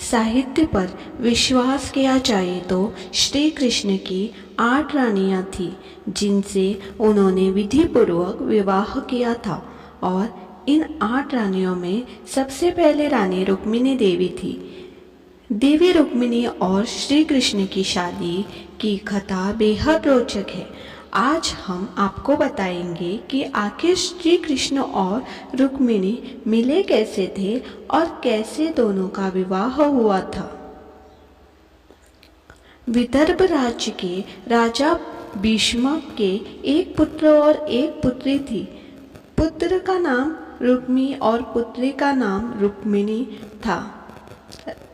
साहित्य पर विश्वास किया जाए तो श्री कृष्ण की 8 रानियां थीं जिनसे उन्होंने विधिपूर्वक विवाह किया था। और इन 8 रानियों में सबसे पहले रानी रुक्मिणी देवी थी। देवी रुक्मिणी और श्री कृष्ण की शादी की कथा बेहद रोचक है। आज हम आपको बताएंगे कि आखिर श्री कृष्ण और रुक्मिणी मिले कैसे थे और कैसे दोनों का विवाह हुआ था। विदर्भ राज्य के राजा भीष्मक के एक पुत्र और एक पुत्री थी। पुत्र का नाम रुक्मी और पुत्री का नाम रुक्मिणी था।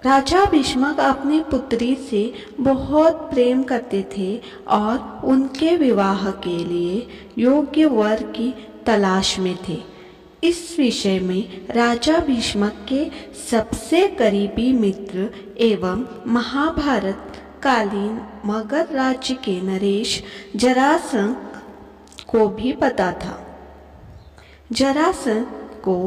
राजा भीष्मक अपनी पुत्री से बहुत प्रेम करते थे और उनके विवाह के लिए योग्य वर की तलाश में थे। इस विषय में राजा भीष्मक के सबसे करीबी मित्र एवं महाभारत कालीन मगध राज्य के नरेश जरासंध को भी पता था। जरासंध को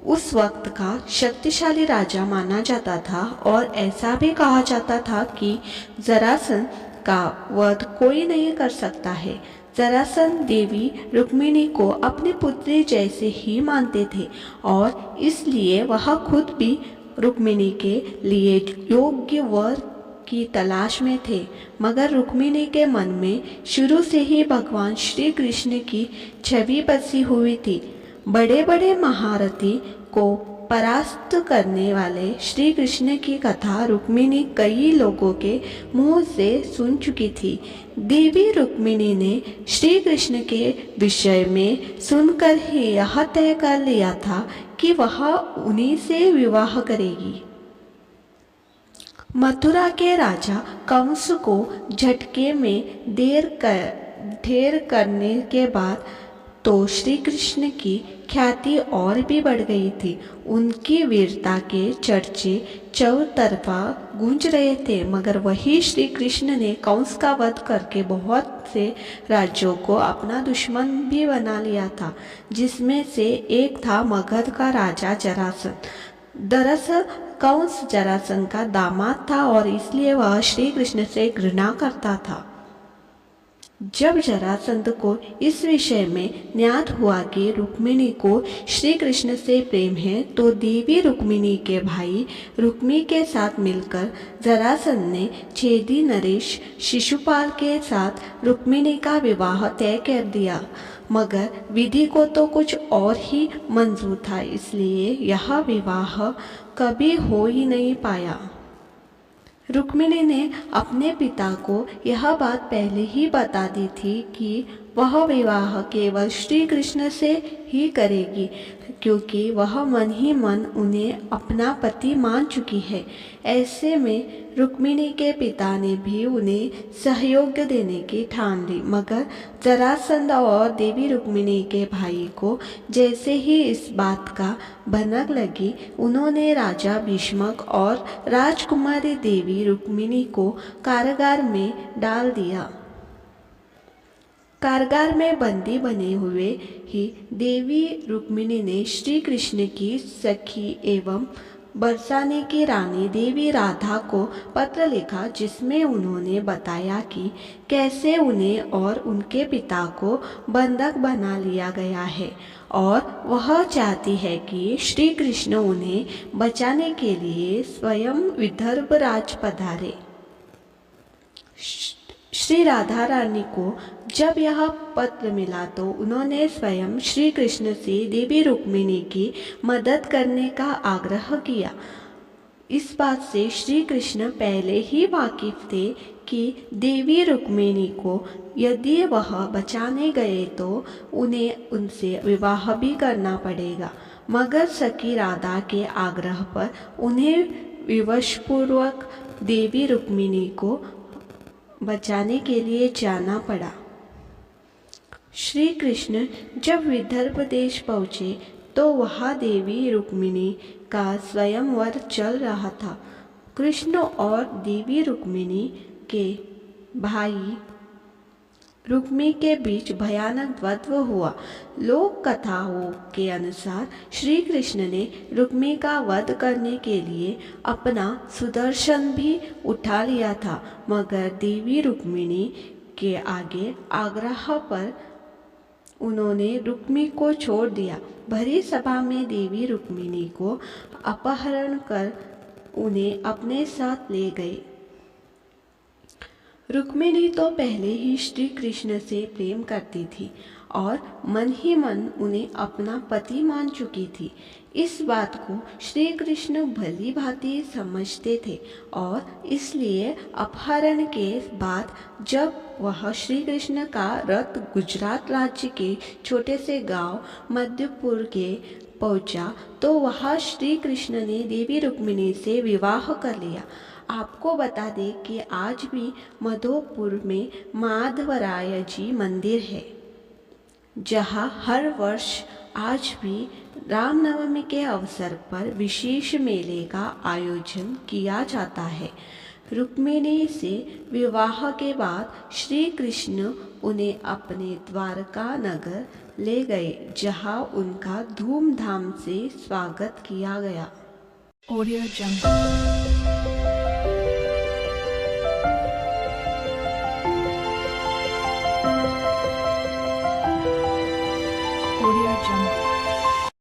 उस वक्त का शक्तिशाली राजा माना जाता था और ऐसा भी कहा जाता था कि जरासंध का वध कोई नहीं कर सकता है। जरासंध देवी रुक्मिणी को अपनी पुत्री जैसे ही मानते थे और इसलिए वह खुद भी रुक्मिणी के लिए योग्य वर की तलाश में थे। मगर रुक्मिणी के मन में शुरू से ही भगवान श्री कृष्ण की छवि बसी हुई थी। बड़े बड़े महारथी को परास्त करने वाले श्री कृष्ण की कथा रुक्मिणी कई लोगों के मुंह से सुन चुकी थी। देवी रुक्मिणी ने श्री कृष्ण के विषय में सुनकर ही यह तय कर लिया था कि वह उन्हीं से विवाह करेगी। मथुरा के राजा कंस को झटके में ढेर करने के बाद तो श्री कृष्ण की ख्याति और भी बढ़ गई थी। उनकी वीरता के चर्चे चौतरफा गूंज रहे थे। मगर वही श्री कृष्ण ने कंस का वध करके बहुत से राज्यों को अपना दुश्मन भी बना लिया था, जिसमें से एक था मगध का राजा जरासंध। दरअसल कंस जरासंध का दामाद था और इसलिए वह श्री कृष्ण से घृणा करता था। जब जरासंध को इस विषय में ज्ञात हुआ कि रुक्मिणी को श्री कृष्ण से प्रेम है, तो देवी रुक्मिणी के भाई रुक्मी के साथ मिलकर जरासंध ने छेदी नरेश शिशुपाल के साथ रुक्मिणी का विवाह तय कर दिया। मगर विधि को तो कुछ और ही मंजूर था, इसलिए यह विवाह कभी हो ही नहीं पाया। रुक्मिणी ने अपने पिता को यह बात पहले ही बता दी थी कि वह विवाह केवल श्री कृष्ण से ही करेगी, क्योंकि वह मन ही मन उन्हें अपना पति मान चुकी है। ऐसे में रुक्मिणी के पिता ने भी उन्हें सहयोग देने की ठान ली। मगर जरासंध और देवी रुक्मिणी के भाई को जैसे ही इस बात का भनक लगी, उन्होंने राजा भीष्मक और राजकुमारी देवी रुक्मिणी को कारागार में डाल दिया। कारागार में बंदी बने हुए ही देवी रुक्मिणी ने श्री कृष्ण की सखी एवं बरसाने की रानी देवी राधा को पत्र लिखा, जिसमें उन्होंने बताया कि कैसे उन्हें और उनके पिता को बंधक बना लिया गया है और वह चाहती है कि श्री कृष्ण उन्हें बचाने के लिए स्वयं विदर्भ राज पधारे। श्री राधा रानी को जब यह पत्र मिला तो उन्होंने स्वयं श्री कृष्ण से देवी रुक्मिणी की मदद करने का आग्रह किया। इस बात से श्री कृष्ण पहले ही वाकिफ थे कि देवी रुक्मिणी को यदि वह बचाने गए तो उन्हें उनसे विवाह भी करना पड़ेगा। मगर सखी राधा के आग्रह पर उन्हें विवशपूर्वक देवी रुक्मिणी को बचाने के लिए जाना पड़ा। श्री कृष्ण जब विदर्भ देश पहुँचे तो वहाँ देवी रुक्मिणी का स्वयंवर चल रहा था। कृष्ण और देवी रुक्मिणी के भाई रुक्मी के बीच भयानक द्वंद्व हुआ। लोक कथाओं के अनुसार श्री कृष्ण ने रुक्मी का वध करने के लिए अपना सुदर्शन भी उठा लिया था, मगर देवी रुक्मिणी के आगे आग्रह पर उन्होंने रुक्मी को छोड़ दिया। भरी सभा में देवी रुक्मिणी को अपहरण कर उन्हें अपने साथ ले गए। रुक्मिणी तो पहले ही श्री कृष्ण से प्रेम करती थी और मन ही मन उन्हें अपना पति मान चुकी थी। इस बात को श्री कृष्ण भली भांति समझते थे और इसलिए अपहरण के बाद जब वह श्री कृष्ण का रथ गुजरात राज्य के छोटे से गांव मध्यपुर के पहुंचा तो वहाँ श्री कृष्ण ने देवी रुक्मिणी से विवाह कर लिया। आपको बता दें कि आज भी मधोपुर में माधवराय जी मंदिर है, जहां हर वर्ष आज भी रामनवमी के अवसर पर विशेष मेले का आयोजन किया जाता है। रुक्मिणी से विवाह के बाद श्री कृष्ण उन्हें अपने द्वारका नगर ले गए, जहां उनका धूमधाम से स्वागत किया गया। Audio Jungle.